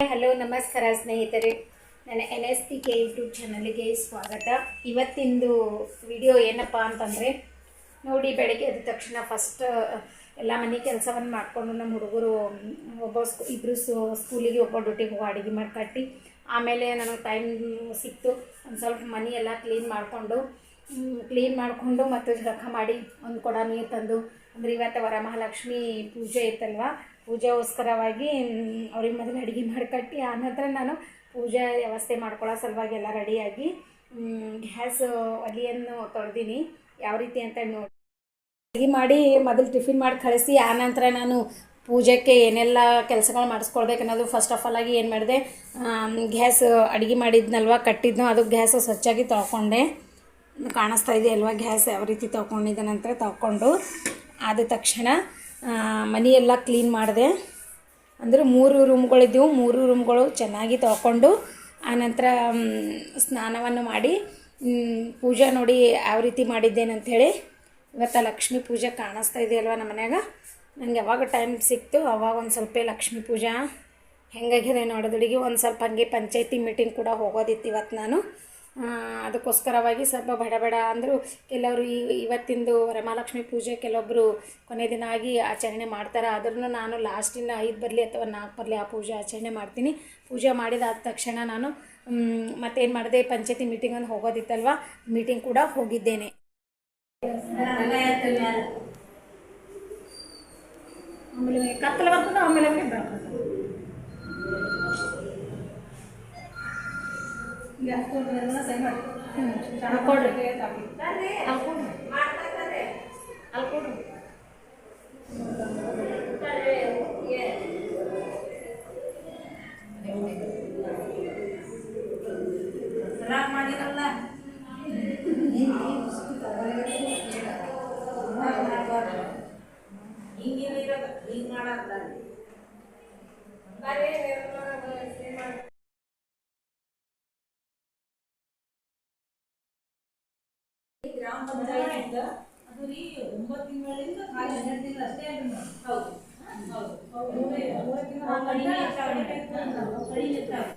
Hello ನಮಸ್ಕಾರ ಸ್ನೇಹಿತರೆ, ನನ್ನ NSPK ಯೂಟ್ಯೂಬ್ ಚಾನಲ್ಗೆ ಸ್ವಾಗತ. ಇವತ್ತಿಂದು ವಿಡಿಯೋ ಏನಪ್ಪ ಅಂತಂದರೆ, ನೋಡಿ ಬೆಳಗ್ಗೆ ಎದ್ದ ತಕ್ಷಣ ಫಸ್ಟ್ ಎಲ್ಲ ಮನೆ ಕೆಲಸವನ್ನು ಮಾಡಿಕೊಂಡು ನಮ್ಮ ಹುಡುಗರು ಇಬ್ಬರು ಸ್ಕೂಲಿಗೆ ಒಬ್ಬ ಡ್ಯೂಟಿಗೆ ಹೋಗೋ ಅಡುಗೆ ಮಾಡಿ ಕಟ್ಟಿ, ಆಮೇಲೆ ನನಗೆ ಟೈಮ್ ಸಿಕ್ತು ಒಂದು ಸ್ವಲ್ಪ ಮನೆ ಎಲ್ಲ ಕ್ಲೀನ್ ಮಾಡಿಕೊಂಡು ಮತ್ತು ಜಳಕ ಮಾಡಿ ಒಂದು ಕೊಡ ನೀರು ತಂದು, ಅಂದರೆ ಇವತ್ತು ವರಮಹಾಲಕ್ಷ್ಮಿ ಪೂಜೆ ಇತ್ತಲ್ವ, ಪೂಜೆಗೋಸ್ಕರವಾಗಿ ಅವ್ರಿಗೆ ಮೊದಲು ಅಡುಗೆ ಮಾಡಿ ಕಟ್ಟಿ ಆನಂತರ ನಾನು ಪೂಜೆ ವ್ಯವಸ್ಥೆ ಮಾಡ್ಕೊಳ್ಳೋ ಸಲುವಾಗಿ ಎಲ್ಲ ರೆಡಿಯಾಗಿ ಗ್ಯಾಸ್ ಒಲೆಯನ್ನು ತೊಳೆದೀನಿ. ಯಾವ ರೀತಿ ಅಂತ ನೋಡಿ ಅಡುಗೆ ಮಾಡಿ ಮೊದಲು ಟಿಫಿನ್ ಮಾಡಿ ಕಳಿಸಿ ಆನಂತರ ನಾನು ಪೂಜೆಗೆ ಏನೆಲ್ಲ ಕೆಲಸಗಳು ಮಾಡಿಸ್ಕೊಳ್ಬೇಕು ಅನ್ನೋದು ಫಸ್ಟ್ ಆಫ್ ಆಲ್ ಆಗಿ ಏನು ಮಾಡಿದೆ, ಗ್ಯಾಸ್ ಅಡುಗೆ ಮಾಡಿದ್ನಲ್ವ ಕಟ್ಟಿದ್ನೋ ಅದು ಗ್ಯಾಸ್ ಸ್ವಚ್ಛಾಗಿ ತೊಳ್ಕೊಂಡೆ. ಕಾಣಿಸ್ತಾ ಇದೆ ಅಲ್ವಾ ಗ್ಯಾಸ್ ಯಾವ ರೀತಿ ತೊಳ್ಕೊಂಡಿದ್ದೆ. ನಂತರ ತೊಳ್ಕೊಂಡು ಆದ ತಕ್ಷಣ ಮನೆಯೆಲ್ಲ ಕ್ಲೀನ್ ಮಾಡಿದೆ. ಅಂದರೆ 3 ರೂಮ್ಗಳಿದ್ದವು, 3 ರೂಮ್ಗಳು ಚೆನ್ನಾಗಿ ತೊಳ್ಕೊಂಡು ಆನಂತರ ಸ್ನಾನವನ್ನು ಮಾಡಿ ಪೂಜೆ ನೋಡಿ ಯಾವ ರೀತಿ ಮಾಡಿದ್ದೇನೆ ಅಂಥೇಳಿ. ಇವತ್ತು ಲಕ್ಷ್ಮೀ ಪೂಜೆ ಕಾಣಿಸ್ತಾ ಇದೆಯಲ್ವ ನಮ್ಮ ಮನ್ಯಾಗ. ನಂಗೆ ಯಾವಾಗ ಟೈಮ್ ಸಿಕ್ತು ಅವಾಗ ಒಂದು ಸ್ವಲ್ಪ ಲಕ್ಷ್ಮೀ ಪೂಜೆ ಹೆಂಗಾಗಿದೆ ನೋಡೋದಡಿಗೆ ಒಂದು ಸ್ವಲ್ಪ ಹಂಗೆ ಪಂಚಾಯತಿ ಮೀಟಿಂಗ್ ಕೂಡ ಹೋಗೋದಿತ್ತು ಇವತ್ತು ನಾನು. ಅದಕ್ಕೋಸ್ಕರವಾಗಿ ಸ್ವಲ್ಪ ಬಡ ಅಂದರು ಕೆಲವರು ಇವತ್ತಿಂದು ವರಮಹಾಲಕ್ಷ್ಮಿ ಪೂಜೆ ಕೆಲವೊಬ್ಬರು ಕೊನೆ ದಿನ ಆಗಿ ಆಚರಣೆ ಮಾಡ್ತಾರೆ. ಆದ್ರೂ ನಾನು ಲಾಸ್ಟಿನ 5 ಬರಲಿ ಅಥವಾ 4 ಬರಲಿ ಆ ಪೂಜೆ ಆಚರಣೆ ಮಾಡ್ತೀನಿ. ಪೂಜೆ ಮಾಡಿದಾದ ತಕ್ಷಣ ನಾನು ಮತ್ತೇನು ಮಾಡಿದೆ, ಪಂಚಾಯತಿ ಮೀಟಿಂಗನ್ನು ಹೋಗೋದಿತ್ತಲ್ವ, ಮೀಟಿಂಗ್ ಕೂಡ ಹೋಗಿದ್ದೇನೆ. ಆಮೇಲೆ ಕತ್ತಲು ಬರ್ತದೆ, ಆಮೇಲೆ ಬೆಳಕು ಮಾಡಿರಲ್ಲ ಹಿಂಗೆ ಮಾಡಲ್ಲ. ಗ್ರಾಮ ಪಂಚಾಯತ್ ಅದು ರೀ 9 ತಿಂಗಳಿಂದ 12 ತಿಂಗಳು ಅಷ್ಟೇ ಅಲ್ಲ. ಹೌದು ಹೌದು 3 ತಿಂಗಳು